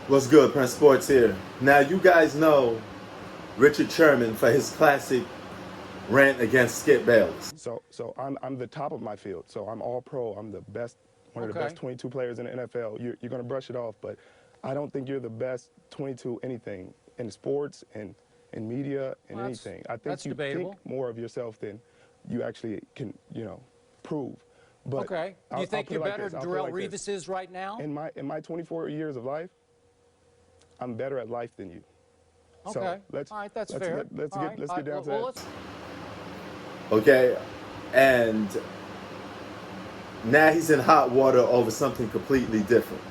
What's good, Prince Sports here. Now, you guys know Richard Sherman for his classic rant against Skip Bayless. So I'm the top of my field. So I'm all pro. I'm the best, one of the best Okay. 22 players in the NFL. You're going to brush it off, but I don't think you're the best 22 anything in sports and in media and Well, anything. I think that's you think debatable. more of yourself than you actually can, prove. But Okay. Do you I'll think put it you're like better this. than I'll put it Darrelle like Revis this. is right now? In my 24 years of life, I'm better at life than you. Okay. So let's All right, that's let's fair. get, let's All get right. let's All get right, down to well, that. Okay? And now he's in hot water over something completely different.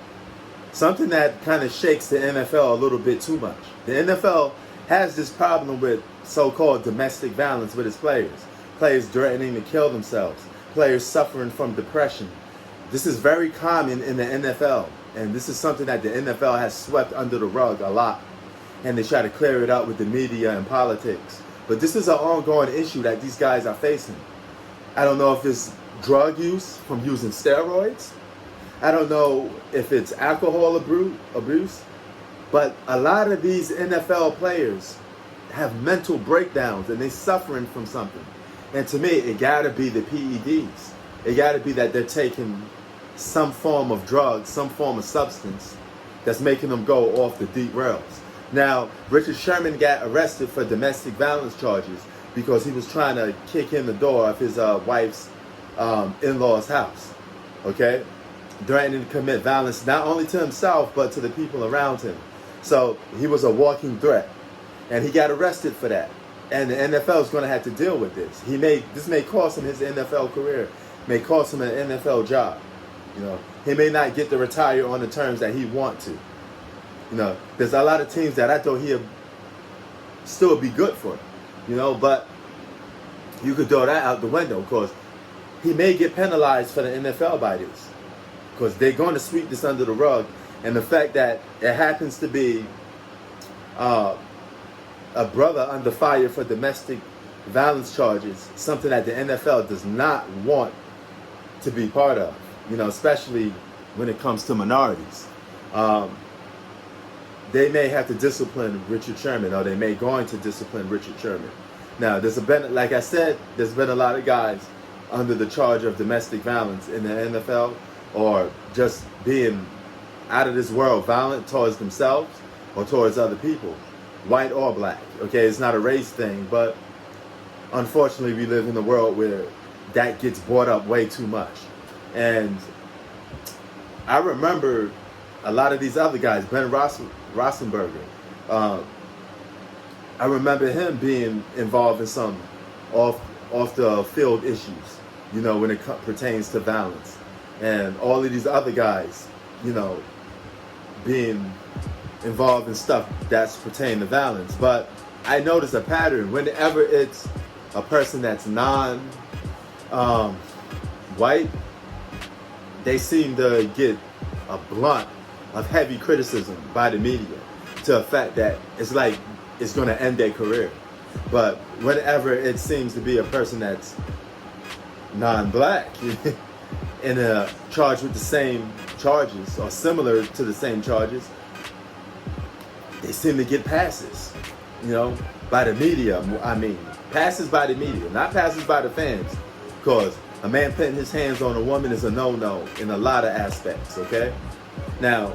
Something that kind of shakes the NFL a little bit too much. The NFL has this problem with so-called domestic violence with its players. Players threatening to kill themselves. Players suffering from depression. This is very common in the NFL. And this is something that the NFL has swept under the rug a lot. And they try to clear it up with the media and politics. But this is an ongoing issue that these guys are facing. I don't know if it's drug use from using steroids. I don't know if it's alcohol abuse. But a lot of these NFL players have mental breakdowns and they're suffering from something. And to me, it got to be the PEDs. It got to be that they're taking some form of drug, some form of substance that's making them go off the deep rails. Now, Richard Sherman got arrested for domestic violence charges because he was trying to kick in the door of his wife's in-law's house. Okay? Threatening to commit violence not only to himself, but to the people around him. So he was a walking threat. And he got arrested for that. And the NFL is going to have to deal with this. This may cost him his NFL career, may cost him an NFL job. He may not get to retire on the terms that he want to. There's a lot of teams that I thought he'd still be good for. But you could throw that out the window because he may get penalized for the NFL by this. Because they're going to sweep this under the rug. And the fact that it happens to be a brother under fire for domestic violence charges, something that the NFL does not want to be part of, especially when it comes to minorities. They may have to discipline Richard Sherman, or they may going to discipline Richard Sherman. Now, like I said, there's been a lot of guys under the charge of domestic violence in the NFL, or just being out of this world violent towards themselves or towards other people, white or black. Okay, it's not a race thing, but unfortunately we live in a world where that gets brought up way too much. And I remember a lot of these other guys, Ben Roethlisberger, I remember him being involved in some off the field issues, when it pertains to violence. And all of these other guys, being involved in stuff that's pertaining to violence. But I notice a pattern whenever it's a person that's non-white, they seem to get a blunt of heavy criticism by the media to the fact that it's like it's going to end their career. But whenever it seems to be a person that's non-black and charged with the same charges or similar to the same charges, they seem to get passes, by the media. I mean, passes by the media, not passes by the fans. Because a man putting his hands on a woman is a no-no in a lot of aspects, okay? Now,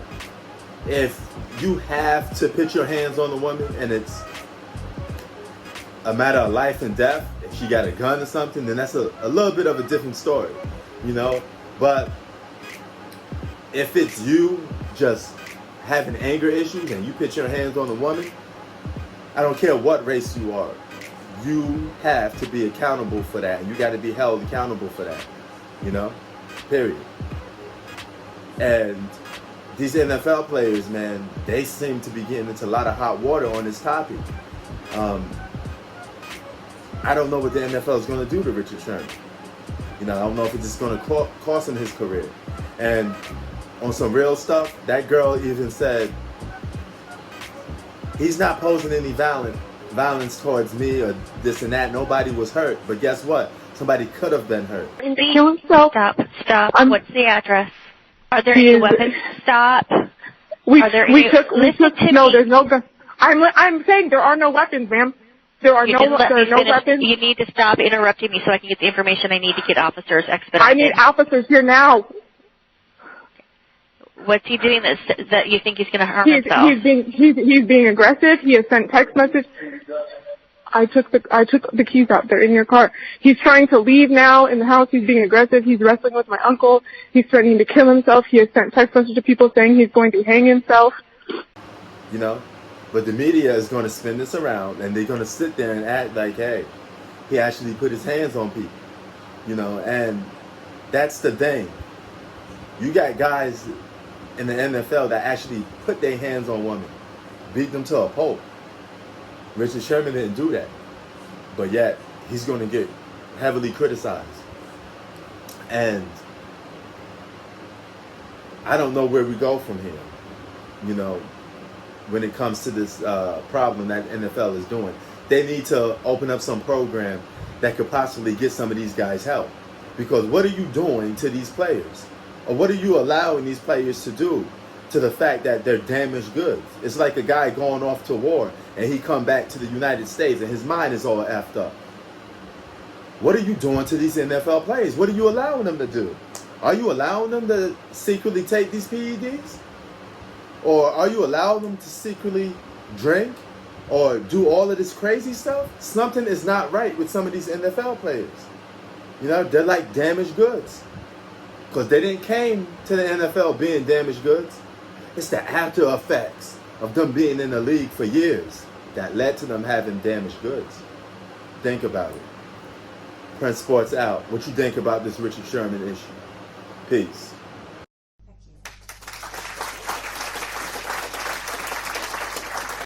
if you have to put your hands on a woman and it's a matter of life and death, if she got a gun or something, then that's a little bit of a different story, But if it's you just having anger issues and you put your hands on a woman, I don't care what race you are, you have to be accountable for that, and you got to be held accountable for that, period. And these NFL players, man, they seem to be getting into a lot of hot water on this topic. I don't know what the NFL is going to do to Richard Sherman. I don't know if it's just going to cost him his career. And on some real stuff, that girl even said, he's not posing any violence towards me or this and that. Nobody was hurt. But guess what? Somebody could have been hurt. Stop. What's the address? Are there any weapons? Stop. No, there's no gun. I'm saying there are no weapons, ma'am. There are no weapons. You need to stop interrupting me so I can get the information I need to get officers expedited. I need officers here now. What's he doing that you think he's going to harm himself? He's being aggressive. He has sent text messages. I took the keys out. They're in your car. He's trying to leave now in the house. He's being aggressive. He's wrestling with my uncle. He's threatening to kill himself. He has sent text messages to people saying he's going to hang himself. You know, but the media is going to spin this around, and they're going to sit there and act like, hey, he actually put his hands on people. You know, and that's the thing. You got guys in the NFL that actually put their hands on women, beat them to a pulp. Richard Sherman didn't do that, but yet he's going to get heavily criticized. And I don't know where we go from here, you know, when it comes to this problem that NFL is doing. They need to open up some program that could possibly get some of these guys help. Because what are you doing to these players? Or what are you allowing these players to do to the fact that they're damaged goods? It's like a guy going off to war and he come back to the United States and his mind is all effed up. What are you doing to these NFL players? What are you allowing them to do? Are you allowing them to secretly take these PEDs? Or are you allowing them to secretly drink or do all of this crazy stuff? Something is not right with some of these NFL players. You know, they're like damaged goods. Because they didn't came to the NFL being damaged goods. It's the after effects of them being in the league for years that led to them having damaged goods. Think about it. Prince Sports out. What you think about this Richard Sherman issue? Peace.